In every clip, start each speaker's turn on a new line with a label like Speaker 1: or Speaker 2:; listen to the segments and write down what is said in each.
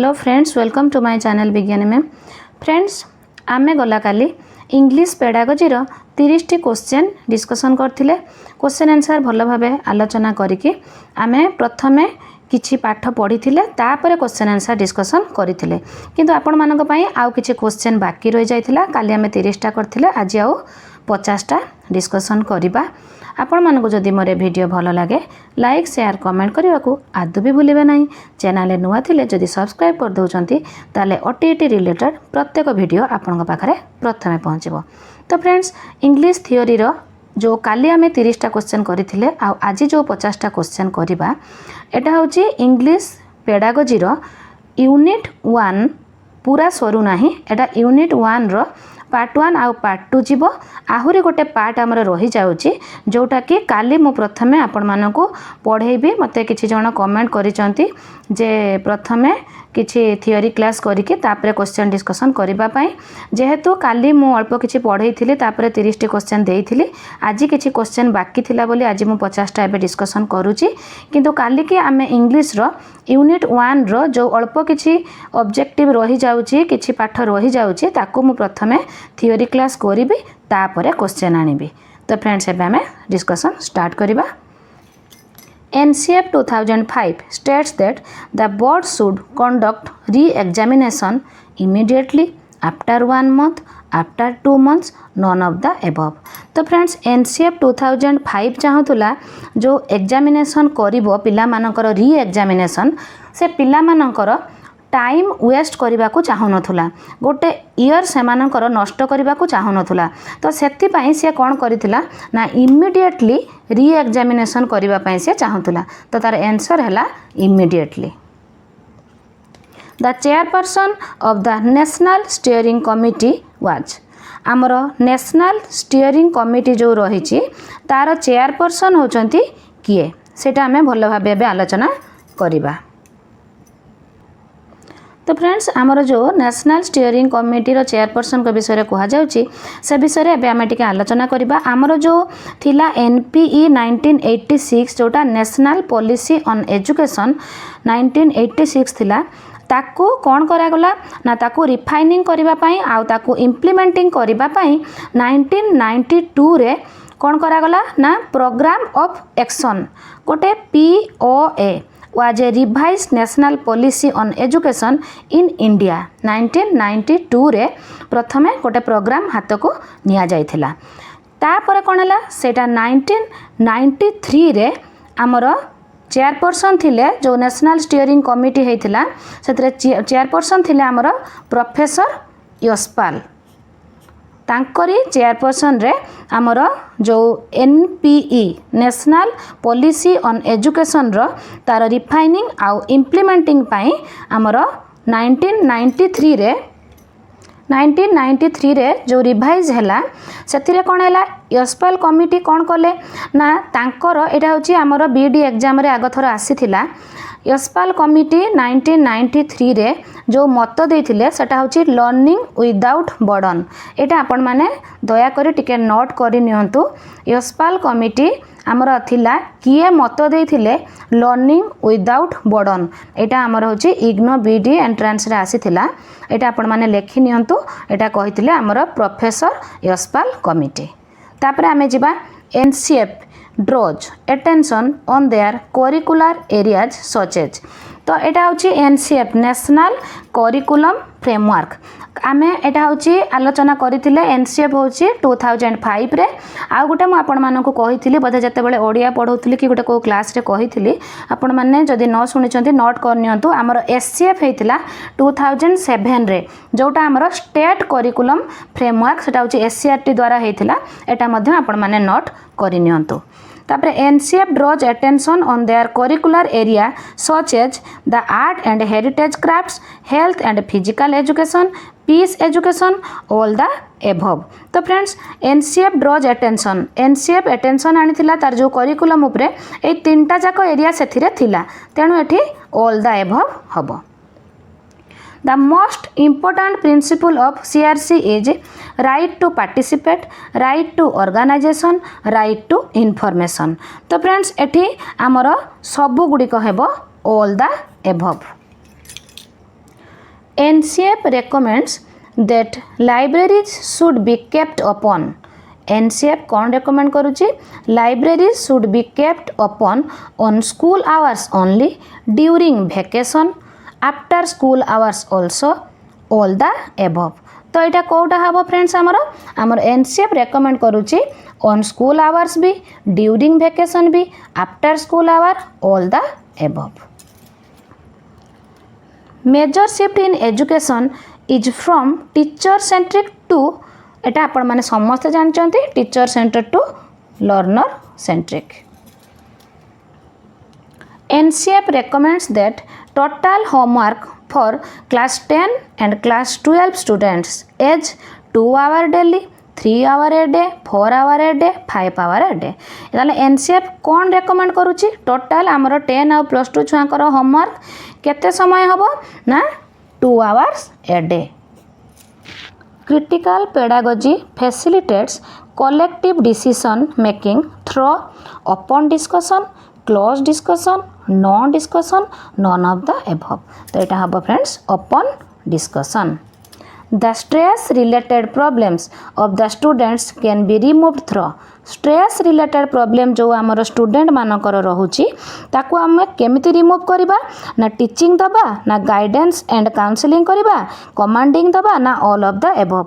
Speaker 1: Hello friends, welcome to my channel Bigyani ma'am. Friends, आमे गला काली इंग्लिश पेडागोजी 30 टी क्वेश्चन डिस्कशन करथिले। क्वेश्चन आंसर भल भाबे आलोचना करिकि आमे प्रथमे किछि पाठ पढ़ी तापर क्वेश्चन आंसर डिस्कशन करथिले, किंतु आपण मानक पई आउ किछि क्वेश्चन बाकी रहि जाइथिला। काली आमे 30 टा करथिले, आज आउ 50 टा डिस्कशन करिबा। आपण मानको जदि मोर वीडियो भल लगे लाइक शेयर कमेंट करने को आदौ भी भूलिबे नहीं। चैनल नुआ थिले जदि सब्सक्राइब कर दउचंती ताले ओटीटी रिलेटेड प्रत्येक वीडियो आपण पाखरे प्रथमे पहुँचबो। तो फ्रेंड्स, इंग्लिश थियोरी रो जो काली आमे 30 टा क्वेश्चन करथिले आ आज जो 50 टा क्वेश्चन करिबा, एटा होची इंग्लिश पेडागोजी रो यूनिट 1 पूरा सरू नाही। एटा यूनिट 1 रो पार्ट 1 आउ पार्ट 2 जीवो। आहुरी गोटे पार्ट आमर रही जाउची जोटा कि काली मु प्रथमे आपण मानको पढ़ेबी। मते किछि जण कमेंट करिसंती जे प्रथमे किछि थियोरी क्लास करिके तापरे क्वेश्चन डिस्कशन करिबा पई। जेहेतु काली मु अल्प किछि पढ़ेइथिली तापरे 30 टी क्वेश्चन देइथिली, आज किछि क्वेश्चन बाकी थिला बोली आज मु 50 टा एबे डिस्कशन करूची। किंतु काली कि आमे इंग्लिश रो यूनिट 1 रो जो अल्प किछि ऑब्जेक्टिव रही जाउची, किछि पाठ रही जाउची, ताकू मु प्रथमे थियोरी क्लास करिबी तापरे क्वेश्चन आनिबी। तो फ्रेंड्स, एबे आमे डिस्कशन स्टार्ट करिबा। NCF 2005 states that the board should conduct re-examination immediately, after 1 month, after 2 months, none of the above। तो फ्रेंड्स, NCF 2005 चाहूला जो एग्जामिनेशन करिबो पिला मानकर री एग्जामिनेशन, से पिला मानकर टाइम वेस्ट करने को चाहू नथुला, गोटे इयर से मानकर नष्ट करने को चाहू नथुला। तो सेति पई से कौन करिथिला ना इमिडिएटली री एग्जामिनेशन करबा पई से चाहूला। तो तार आंसर हैला immediately. The chairperson of the national steering committee was, आमर नेशनल स्टीयरिंग कमिटी जो रही तार चेयरपर्सन होचंती किए, सेटा हमें भल भाबे आलोचना करिबा। तो फ्रेंड्स, आमर जो नेशनल स्टीयरिंग कमिटी रो चेयरपर्सन के विषय कह जाउची, से विषय रे आमे टिके आलोचना करिबा। आमर जो थिला NPE 1986 जोटा नेशनल पॉलिसी ऑन एजुकेशन 1986 थिला, ताकू कौन करागला ना ताकू रिफाइनिंग करबा पई आ ताकू इम्प्लीमेंटिंग करबा पई 1992 रे कौन करागला ना प्रोग्राम ऑफ एक्शन गोटे POA was a revised national policy on education in India 1992 रे प्रथमे गोटे प्रोग्राम हाथ को निया जाइथिला। तापर कौन है सेटा 1993 रे आमर चेयरपर्सन थिले जो नेशनल स्टीयरिंग कमिटी होइथिला, सेतरे चेयरपर्सन थिले आमर प्रोफेसर यशपाल। तांकरी चेयरपर्सन रे आमर जो NPE national policy on education रो तार रिफाइनिंग आउ इम्प्लीमेंटिंग पाई आमर 1993 रे जो रिवाइज हैला, सेतिरे कोन हैला यशपाल कमिटी कोन कले ना तांकर एटा होची आमर BD एग्जाम रे आगथर आसीथिला। यशपाल कमिटी 1993 रे जो मत देइथिले सेटा होची लर्निंग विदाउट बर्डन। एटा आपण माने दया करी टिके नोट करि नियंतु। यशपाल कमिटी आमर थिला किए मत देइथिले लर्निंग विदाउट बर्डन। एटा आमर होची इग्नो BD एंट्रेंस रे आसीथिला। एटा आपण माने लेखि नियंतु। एटा कहिथिले आमर प्रोफेसर यशपाल कमिटी। तापर आमे जिबा NCF draws attention on their curricular areas such as। तो एटा होची NCF नेशनल करिकुलम फ्रेमवर्क। आमे एटा होची आलोचना करिथिले। NCF होची 2005 रे। आ गोटे मु आपण मानको कहिथिली बधे जते बेले ओडिया पढौथिली कि गोटे को क्लास रे कहिथिली, आपण माने जदि न सुनिचंती नोट कर नियंतु। हमर SCF हेतिला 2007 रे, जोटा हमर स्टेट करिकुलम फ्रेमवर्क, सेटा होची SCRT द्वारा हेतिला। एटा मध्ये आपण माने नोट करि नियंतु। तापरे NCF draws attention on their curricular area such as the art and heritage crafts, health and physical education, peace education, all the above। तो friends, NCF draws attention, NCF attention आनिथिला तार जो curriculum उपरे ए तीनटा जाको area सेथिरे थिला, तेणु एठी all the above हबो। The most important principle of CRC is right to participate, right to organization, right to information। तो फ्रेंड्स, एठी आमर सबु गुडी को हेबो all the above। NCF recommends that libraries should be kept open. NCF कौन recommend करुची? Libraries should be kept open on school hours only, during vacation, after school hours also, all the above. तो यहाँ कौटा हम friends आमर NCF recommend करुची on school hours भी, during vacation भी, after school hour, all the above. Major shift in education is from teacher centric to एटा आपण माने समस्त जानचंती teacher centre to learner centric. NCF recommends that total homework for class 10 and class 12 students is 2 hour daily, 3 hour a day, 4 hour a day, 5 hour a day. ताले NCF कौन recommend करूची? Total आमर 10 और +2 छुआंकर homework केते समय हबो ना 2 hours a day. Critical pedagogy facilitates collective decision making through open discussion, closed discussion, non-discussion, none of the above. तो এটা হবো friends open discussion. The stress related problems of the students can be removed through stress related problem जो आमर student मानकर रहुची ताकू आमे केमिति remove करिबा ना टीचिंग दबा ना गाइडेंस एंड काउंसलिंग करिबा कमांडिंग दबा ना ऑल ऑफ द एबव.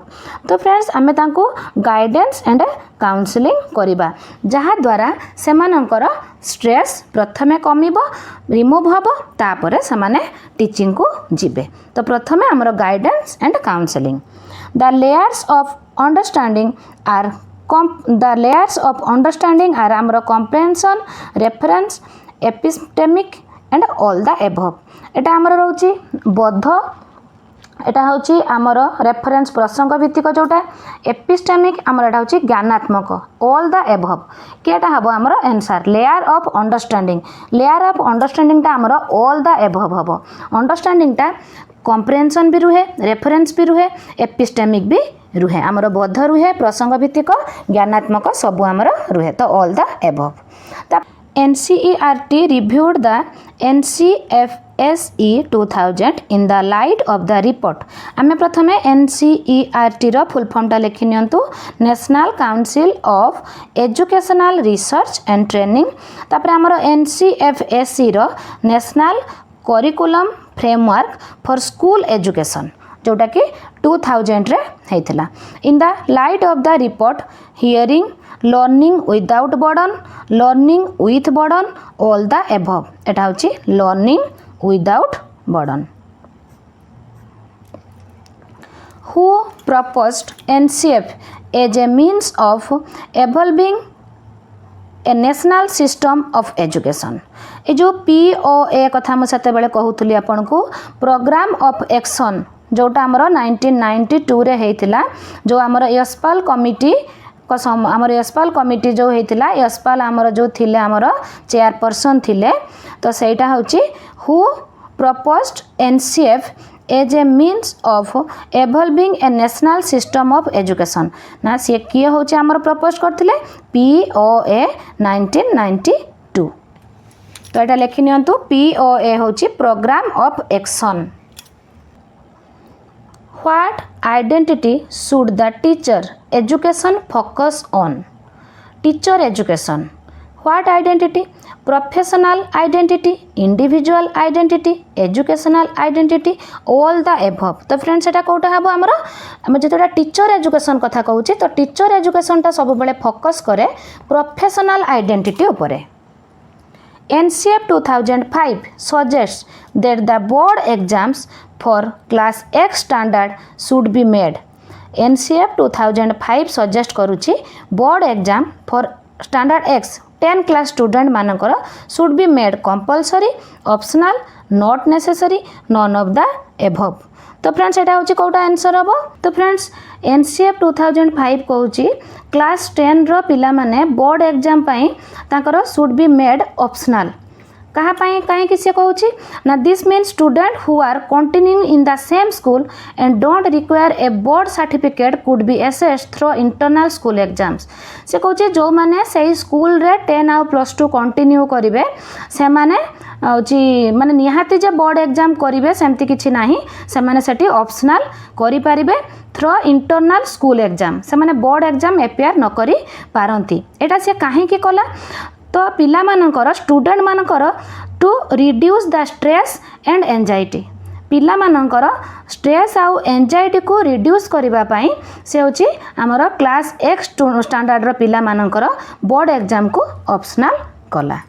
Speaker 1: तो फ्रेंड्स आमे तांको गाइडेंस एंड काउंसलिंग करिबा जहा द्वारा सेमानकर स्ट्रेस प्रथमे कमिबो रिमूव हबो तापरे समाने टीचिंग को जिबे. तो प्रथमे आमर guidance and counselling. The layers of understanding are आमर comprehension, reference, epistemic and all the above. एटा आमर रहउची बोध, एटा होची आमर रेफरेंस प्रसंग भित्तिक जोटा, एपिस्टेमिक आमर एटा होची ज्ञानात्मक, ऑल द एबव. केटा हबो आमर answer layer of understanding. Layer of understanding टा आमर ऑल द एबव हबो. अंडरस्टैंडिंग टा कॉम्प्रिहेंशन भी रुहे, रेफरेंस भी रुहे, एपिस्टेमिक भी रुहे, आमर बोध रुहे, प्रसंग भित्तिक, ज्ञानात्मक सबु आमर रुहे. तो all the above. NCERT reviewed the NCFSE 2000 in the light of the report. आमे प्रथमे NCERT रो फुल फॉर्म टा लिखि नियंतु national council of educational research and training. तापर आमर NCFSE रो national curriculum framework for school education जोटा कि 2000 रे हेतिला. In the light of the report hearing, learning without burden, learning with burden, all the above. एटा होची learning without burden. Who proposed NCF as a means of evolving a national system of education. ये जो POA कथा मुझे बेले कहूली आपन को programme of action जोटा आमर 1992 रे हेतिला, जो आमर यशपाल कमिटी आमर यशपाल कमिटी जो हेतिला, यशपाल आमर जो थिले आमर चेयरपर्सन थिले. तो सेटा होची who proposed NCF as a means of evolving a national system of education. ना सी किए होची आमर प्रपोज करथिले POA 1992. तो एटा लिखि नियंतु POA होची program of action. What identity should the teacher education focus on? Teacher education. What identity? Professional identity, individual identity, educational identity, all the above. तो फ्रेंड्स एटा कोटा हबो हमरो हम जेतोटा टीचर एजुकेशन कथा कहूची तो टीचर एजुकेशन ता सब बेले फोकस करे प्रोफेशनल आइडेंटिटी उपरे. NCF 2005 suggests that the board exams for class X standard should be made. NCF 2005 suggest करूची board exam for standard X 10 class student मानकर should be made compulsory, optional, not necessary, none of the above. तो friends एटा होची Kota answer हबो. तो friends NCF 2005 कहूची class 10 रो पिला माने board exam पई ताकर should be made optional. कहा पाई कहीं किसी कहूची ना this means student who are continuing in the same school and don't require a board certificate could be assessed through internal school exams. से कहूची जो माने सही स्कूल रे 10 आउ +2 कंटिन्यू करिवे से माने होची माने निहाती जे बोर्ड एग्जाम करेंगे सेमती किछि नाही से माने सेठी ऑप्शनल करि परिबे थ्रू इंटरनल स्कूल एग्जाम से माने बोर्ड एग्जाम अपेयर न करि पारंती एटा से काहे की कला तो पिला मानकर स्टूडेंट मानकर to reduce the stress and anxiety पिला मानकर स्ट्रेस आउ एंजाइटी को रिड्यूस करबा पई से होची हमर क्लास 1 स्टैंडर्ड रो पिला मानकर बोर्ड एग्जाम को ऑप्शनल कला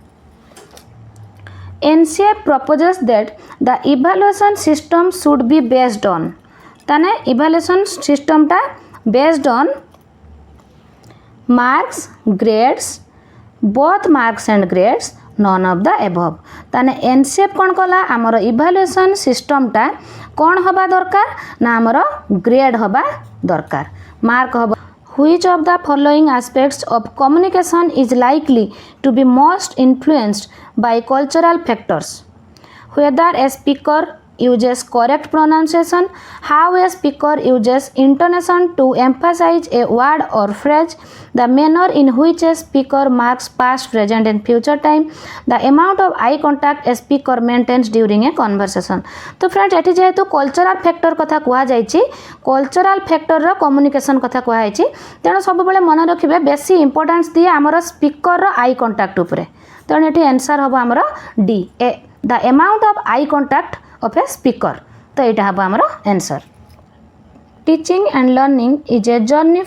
Speaker 1: NCF proposes that the evaluation system should be based on ताने evaluation system टा based on marks grades both marks and grades none of the above ताने NCF कौन कला आमर evaluation system टा कौन हबा दरकार ना आमर grade हबा दरकार mark हबा Which of the following aspects of communication is likely to be most influenced by cultural factors? Whether a speaker uses correct pronunciation, how a speaker uses intonation to emphasize a word or phrase, the manner in which a speaker marks past, present and future time, the amount of eye contact a speaker maintains during a conversation. तो friends eighty जेहेतु cultural factor कथा कुआ जाइछि cultural factor रो communication कथा कुआ जाइछि तेणु सब बेले मन रखिबे बेसी इंपोर्टेंस दिए हमर स्पीकर रो आई कांटेक्ट उपरे तेणु एटी आंसर हबो हमर D A the amount of eye contact of a speaker तो यहाँ हम आमर answer teaching and learning is a journey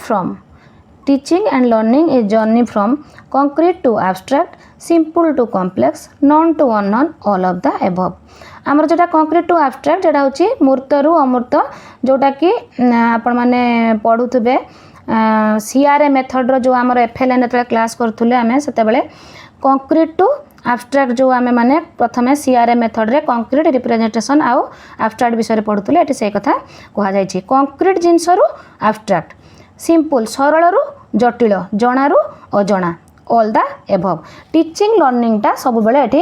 Speaker 1: from concrete to abstract simple to complex known to unknown all of the above आमर जोटा concrete to abstract जेटा होची मूर्त रु अमूर्त जोटा कि आपण माने पढुथबे सीआरए मेथड रो जो आमर एफएलएन एतले क्लास करथुले आमे सेते बेले concrete to abstract जो आमे माने प्रथमे सीआरए मेथड रे कंक्रीट रिप्रेजेंटेशन आउ abstract विषय पढुथुले एटी से कथा कहा जाय छी कंक्रीट जिंस रु abstract सिंपल सरल रु जटिल जणा रु अजणा all the above teaching learning टा सब बेले एटी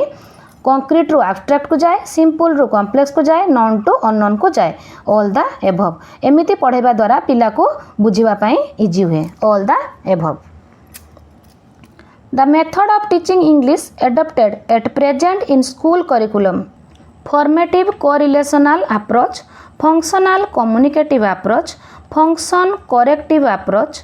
Speaker 1: कंक्रीट रु abstract को जाए सिंपल रु कॉम्प्लेक्स को जाए नॉन टू अननोन को जाए ऑल द एबव एमिति पढेबा द्वारा पिला को बुझिबा पई इजी हुए all the above The method of teaching English adopted at present in school curriculum formative correlational approach, functional communicative approach, function corrective approach,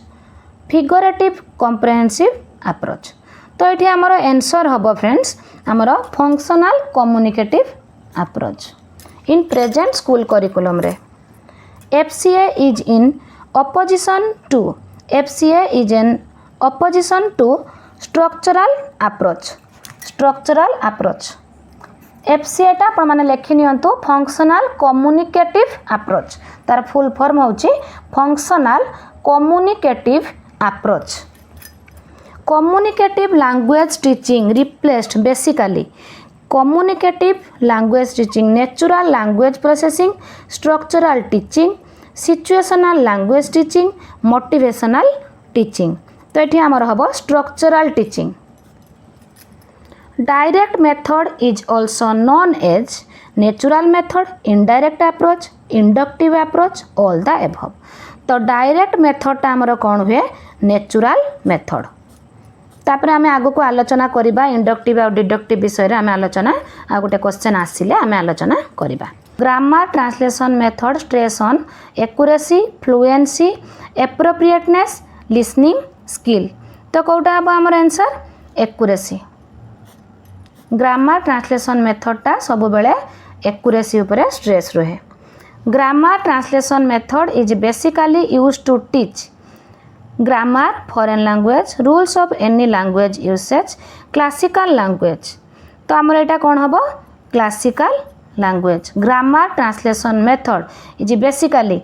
Speaker 1: figurative comprehensive approach. तो ये आमर आंसर हम फ्रेंड्स आमर functional communicative approach in present school curriculum रे FCA is in opposition to structural approach FCA टा आपण माने लेखि नियंतु फंक्शनल कम्युनिकेटिव अप्रोच तार फुल फॉर्म होची functional communicative approach communicative language teaching replaced basically communicative language teaching natural language processing structural teaching situational language teaching motivational teaching तो ये आमर हम structural teaching direct method is also known as natural method indirect approach inductive approach all the above तो direct method आमर कौन हुए natural method तापर आम आग को आलोचना करवा इंडक्टिव और डिडक्टिव विषय आम आलोचना आ गोटे क्वेश्चन आसिले आम आलोचना करवा grammar translation method stress on accuracy fluency appropriateness listening skill तो कौटा हम आमर answer accuracy grammar translation method टा सब बेले एक्यूरेसी उपरे स्ट्रेस रहे grammar translation method is basically used to teach grammar foreign language rules of any language usage classical language तो आमर एटा कौन हम classical language grammar translation method is basically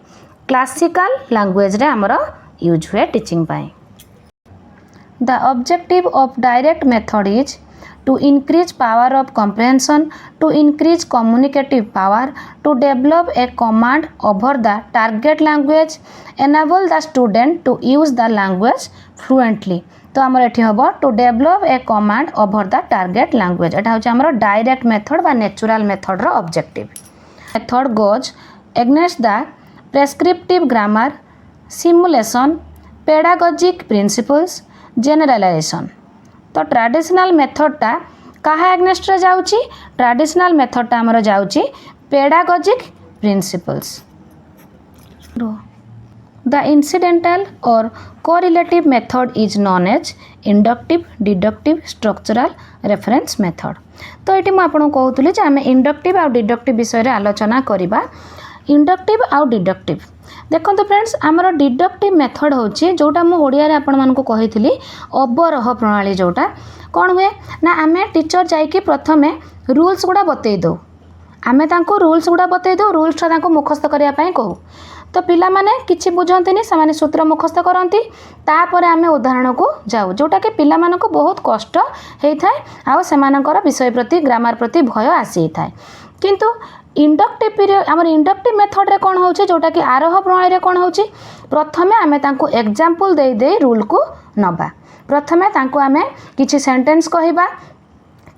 Speaker 1: classical language रे आमर यूज हुए टीचिंग पाई The objective of direct method is to increase power of comprehension, to increase communicative power, to develop a command over the target language, enable the student to use the language fluently. तो आमर एठी हबो to develop a command over the target language एटा होची आमर direct method बा natural method रो objective method goes against the prescriptive grammar simulation pedagogic principles generalization तो ट्रेडिशनल मेथड टा कहा एग्नेस्ट रे जाउची ट्रेडिशनल मेथडटा हमर जाउची पेडागोजिक प्रिंसिपल्स द इनसिडेंटल और correlative method is known as inductive deductive structural reference method तो ये मुझे आपको कहूली आम इंडक्टिव आउ डिडक्टिव विषय रे आलोचना करवा इंडक्टिव आउ डिडक्टिव देखो फ्रेंड्स आमर डिडक्टिव मेथड होची जोटा मु ओडिया रे आपण मानकु कहितली अवरोह प्रणाली जोटा कौन हुए ना आमे टीचर जाइकी प्रथमे रूल्स गुड़ा बतई दो आमे तांको रूल्स गुड़ा बतई दो रूल्स तांको मुखस्त करिया पई कहू तो पिला माने किछि बुझंतिनी से सूत्र मुखस्त करती तापर आमे उदाहरण को जाऊ जोटा कि पिला मानको बहुत कष्ट होता है आउ सेमानकर विषय प्रति ग्रामर प्रति भय आसी थाए किंतु इंडक्टिव पीरियड आमर इंडक्टिव मेथड रे कौन होची जोटा कि आरोह प्रणाली रे कौन होची प्रथमे आमे तांको एग्जांपल दे दे रूल को नबा प्रथमे तांको आमे किछि सेंटेंस कहिबा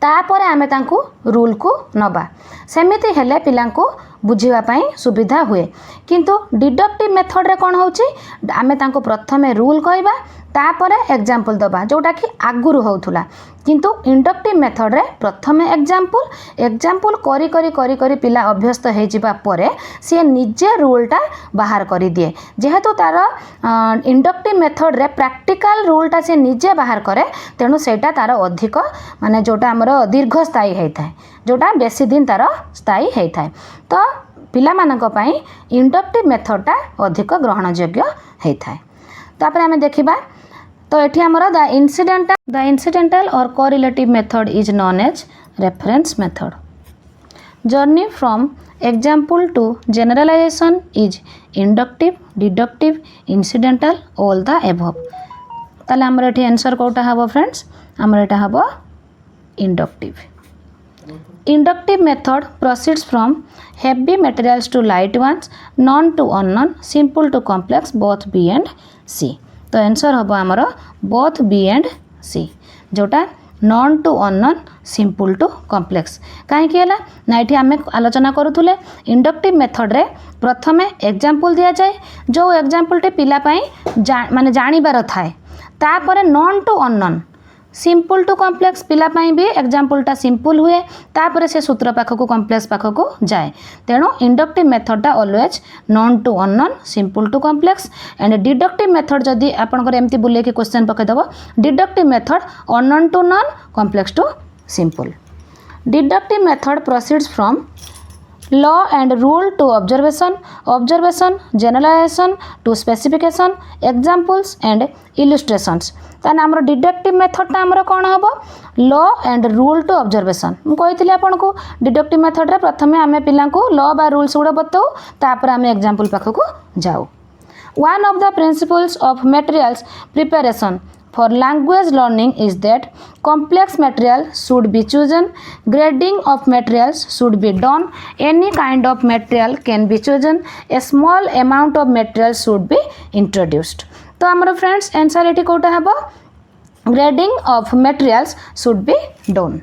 Speaker 1: तापर आमे तांको रूल को नबा सेमिति हेले पिलांको बुझीवा पाई सुविधा हुए किंतु डिडक्टिव मेथड रे कौन होची आमे तांको प्रथमे रूल कहबा तापर एग्जांपल दबा जोटा कि आगुरु होउथुला किंतु इंडक्टिव मेथड रे प्रथमे एग्जांपल करी करी करी करी पिला अभ्यस्त हो जिबा परे से निजे रूलटा बाहर करी दिए जेहेतु तार इंडक्टिव मेथड रे प्रैक्टिकल रूलटा से निजे बाहर करे तेणु सेटा तार अधिक माने जोटा हमर दीर्घ स्थायी होता है जोटा बेसी दिन तार स्थायी होता है तो पिला मानक पई इंडक्टिव मेथडटा अधिक ग्रहणयोग्य होता है तापर आमे देखिबा तो ये आमर द इनसिडेंटल और correlative method is known as reference method journey from example to generalisation is inductive deductive incidental all the above ताले आमर एठी आंसर कोटा हबो फ्रेंड्स आमर एटा हबो inductive method proceeds from heavy materials to light once known to unknown simple to complex both B and C तो answer हम आमर बोथ बी एंड सी जोटा known to unknown simple to complex कहीं ना ये आम आलोचना करूले इंडक्टिव मेथड रे प्रथमे एग्जांपल दि जाए जो एग्जांपल टे पिला माने जानिबार थाए तापर known to unknown simple to complex पिला भी एग्जांपलटा सिंपल हुए तापर से सूत्र पाखक कॉम्प्लेक्स पाखक जाए तेणु इंडक्टिव मेथडटा always known to unknown simple to complex and deductive method जदि आपनकर एमती बुले कि क्वेश्चन पकईदेव deductive method unknown to known complex to simple deductive method proceeds from law and rule to observation generalisation to specification examples and illustrations ताने आमर deductive मेथडटा आमर कौन हम law and rule to observation मुझे आपको डिडक्टिव मेथड रे प्रथमे आमे पिला लॉ बा रूल्स गुड़ा बताऊ तापर आमे एग्जांपल पाखक जाऊ one of the principles of materials preparation for language learning is that complex material should be chosen, grading of materials should be done, any kind of material can be chosen, a small amount of material should be introduced. तो आमर friends answer eighty Kota हबो grading of materials should be done.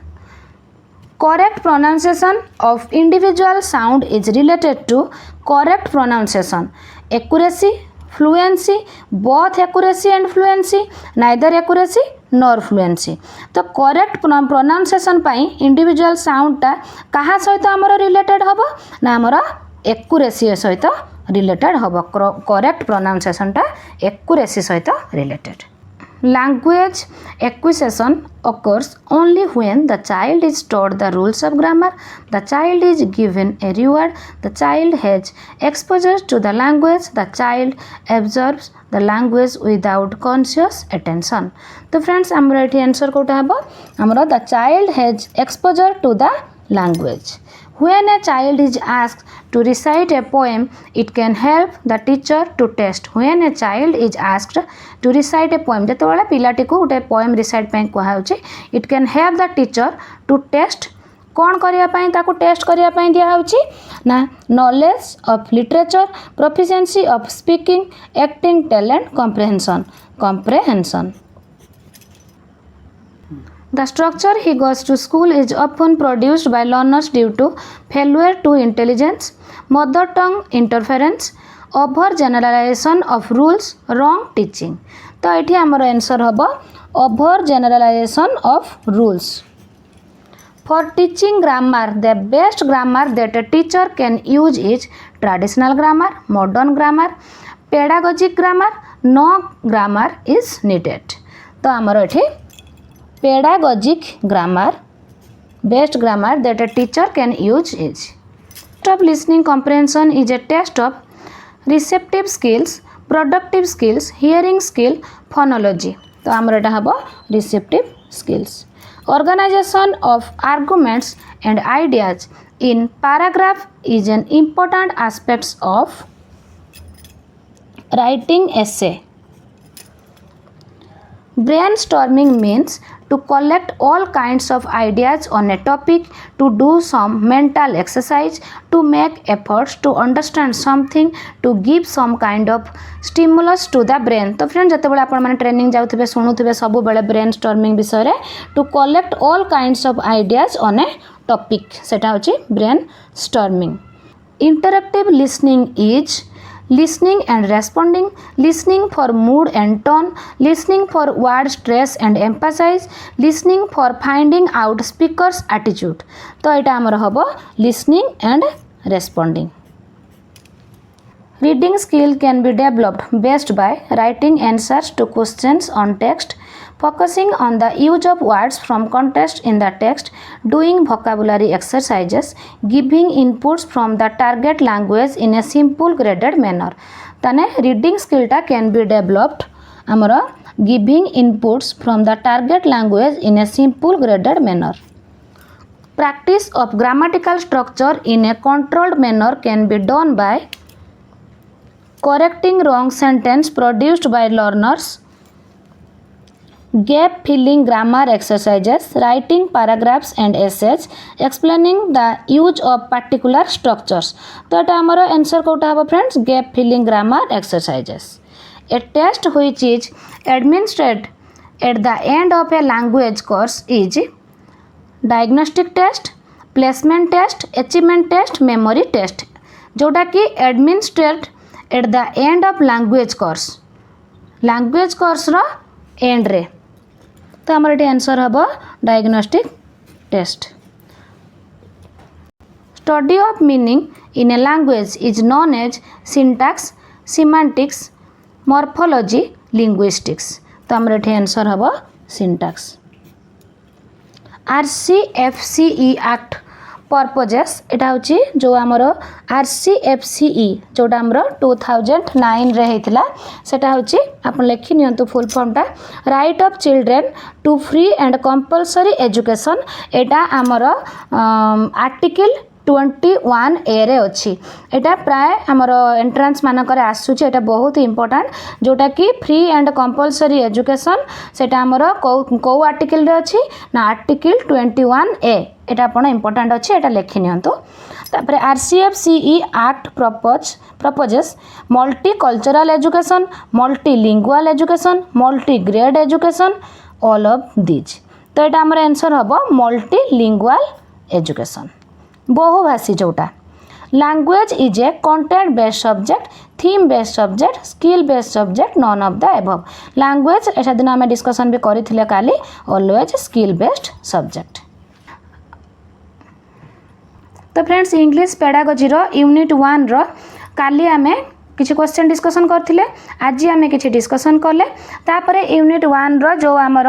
Speaker 1: Correct pronunciation of individual sound is related to correct pronunciation, accuracy, fluency, both accuracy and fluency, neither accuracy nor fluency. तो correct pronunciation पाई individual साउंडटा कहा सहित आमर related हबो ना आमर accuracy सहित related हबो correct प्रोनाउंसिएशनटा accuracy सहित related Language acquisition occurs only when the child is taught the rules of grammar, the child is given a reward, the child has exposure to the language, the child absorbs the language without conscious attention. तो friends आमर एठी answer Kota हबो आमर the child has exposure to the language. When a child is asked to recite a poem, it can help the teacher to test. When a child is asked to recite a poem, जेतबेले पिलाटी को गोटे poem recite पई कहै होछि, it can help the teacher to test कौन करिया पई ताको test करिया पई दिया होछि ना knowledge of literature, proficiency of speaking, acting talent, comprehension. The structure he goes to school is often produced by learners due to failure to intelligence, mother tongue interference, over generalization of rules, wrong teaching. तो ये आमर answer हम over generalization of rules For teaching grammar, the best grammar that a teacher can use is traditional grammar, modern grammar, pedagogic grammar, no grammar is needed. तो आमर एठी pedagogic grammar, best grammar that a teacher can use is. Test of listening comprehension is a test of receptive skills, productive skills, hearing skill, phonology. तो आमर एटा हबो receptive skills. Organization of arguments and ideas in paragraph is an important aspect of writing essay. Brainstorming means to collect all kinds of ideas on a topic, to do some mental exercise, to make efforts to understand something, to give some kind of stimulus to the brain. तो friend जते बेले आपण माने training जाउथिबे सुनुथिबे सब बेले brainstorming विषय रे to collect all kinds of ideas on a topic सेटा होची brainstorming. Interactive listening is listening and responding, listening for mood and tone, listening for word stress and emphasis, listening for finding out speaker's attitude. तो एटा हमर हबो listening and responding. Reading skill can be developed best by writing answers to questions on text, focusing on the use of words from context in the text, doing vocabulary exercises, giving inputs from the target language in a simple graded manner. ताने reading skill टा can be developed amara giving inputs from the target language in a simple graded manner. Practice of grammatical structure in a controlled manner can be done by correcting wrong sentence produced by learners, gap filling grammar exercises, writing paragraphs and essays, explaining the use of particular structures. तो एटा हमर answer Kota हबो friends gap filling grammar exercises. A test which is administered at the end of a language course is diagnostic test, placement test, achievement test, memory test. जोटा कि administered at the end of language course row end रे. तो हमर एटी answer हबो diagnostic test. Study of meaning in a language is known as syntax, semantics, morphology, linguistics. तो हमर एटी आंसर हबो सिंटैक्स. RCFCE एक्ट पर्पजेस एटा होची जो आमर RCFCE जोटा आमर 2009 रे हेतिला सेटा होची आपण लेखि नियंतु फुल फॉर्म टा right of children to free and compulsory education. एटा आमर आर्टिकल 21A रे अच्छी. एटा प्राय आमर एंट्रांस मानकर आसुची. एटा बहुत इंपोर्टेंट जोटा कि फ्री एंड कंपल्सरी एजुकेशन सेटा आमर को आर्टिकल रे अच्छी ना आर्टिकल 21A. एटा आपण इंपोर्टेंट अच्छी एटा लेखि नियंतु. तापरे RCFCE act proposes multi cultural education, multi lingual education, multi grade education, all of these. तो एटा आमर आंसर हबो मल्टी लिंगुअल एजुकेशन बहुभाषी जोटा. Language is a content based subject, theme based subject, skill based subject, none of the above. Language एटा दिन आम discussion भी करथिले काली always skill based subject. तो फ्रेंड्स इंग्लिश पेडागोजी रो यूनिट 1 रो काली आमे किसी क्वेश्चन डिस्कसन करथिले, आज आमे किसी डिस्कसन कले. तापरे यूनिट 1 रो जो आमर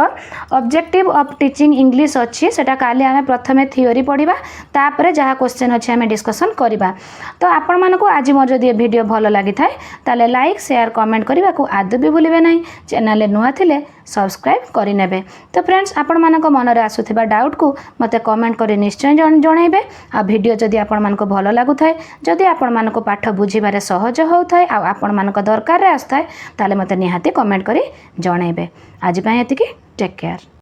Speaker 1: ऑब्जेक्टिव ऑफ टीचिंग इंग्लिश अच्छी सेटा काली आमे प्रथमे थ्योरी पढ़िबा, तापरे जहाँ क्वेश्चन अच्छे आमे डिस्कसन करिबा. तो आपण मानको आज मोर जदि वीडियो भलो लागि थाए ताले लाइक शेयर कमेंट करबा को आदु भी भूलिबे नाही. चैनल रे नुआ थिले सब्सक्राइब करि नेबे. तो फ्रेंड्स आपण मानको मन रे आसुथिबा डाउट को मते कमेंट करि निश्चय जणाइबे. आ वीडियो जदि आपण मानको भलो लागु थाए, जदि आपण मानको पाठ बुझिबारे सहज हो थाए आ आपण मानको दरकार रे आस्ताए ताले मते निहाती कमेंट करि जणाइबे. आज पय एतिकी टेक केयर.